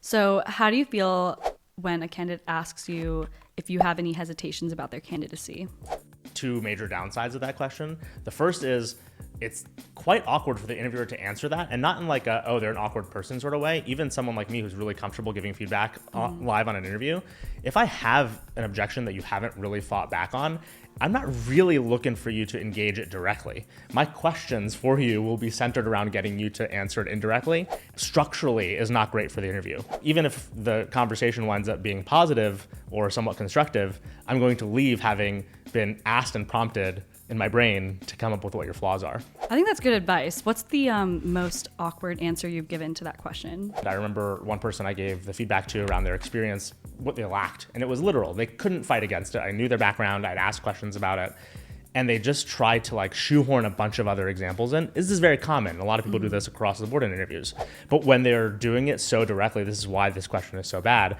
So how do you feel when a candidate asks you if you have any hesitations about their candidacy? Two major downsides of that question. The first is it's quite awkward for the interviewer to answer that, and not in like a, oh, they're an awkward person sort of way. Even someone like me who's really comfortable giving feedback live on an interview, if I have an objection that you haven't really fought back on, I'm not really looking for you to engage it directly. My questions for you will be centered around getting you to answer it indirectly. Structurally is not great for the interview. Even if the conversation winds up being positive or somewhat constructive, I'm going to leave having been asked and prompted in my brain to come up with what your flaws are. I think that's good advice. What's the most awkward answer you've given to that question? I remember one person I gave the feedback to around their experience, what they lacked, and it was literal. They couldn't fight against it. I knew their background, I'd asked questions about it, and they just tried to like shoehorn a bunch of other examples in. This is very common. A lot of people do this across the board in interviews. But when they're doing it so directly, this is why this question is so bad,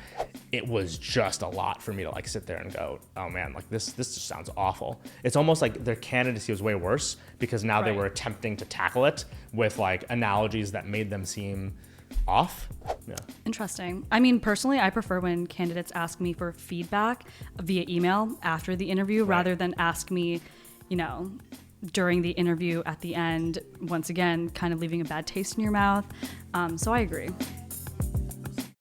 it was just a lot for me to like sit there and go, oh man, like this just sounds awful. It's almost like their candidacy was way worse because now they were attempting to tackle it with like analogies that made them seem off. Yeah. Interesting. I mean, personally, I prefer when candidates ask me for feedback via email after the interview rather than ask me, during the interview at the end, once again, kind of leaving a bad taste in your mouth. So I agree.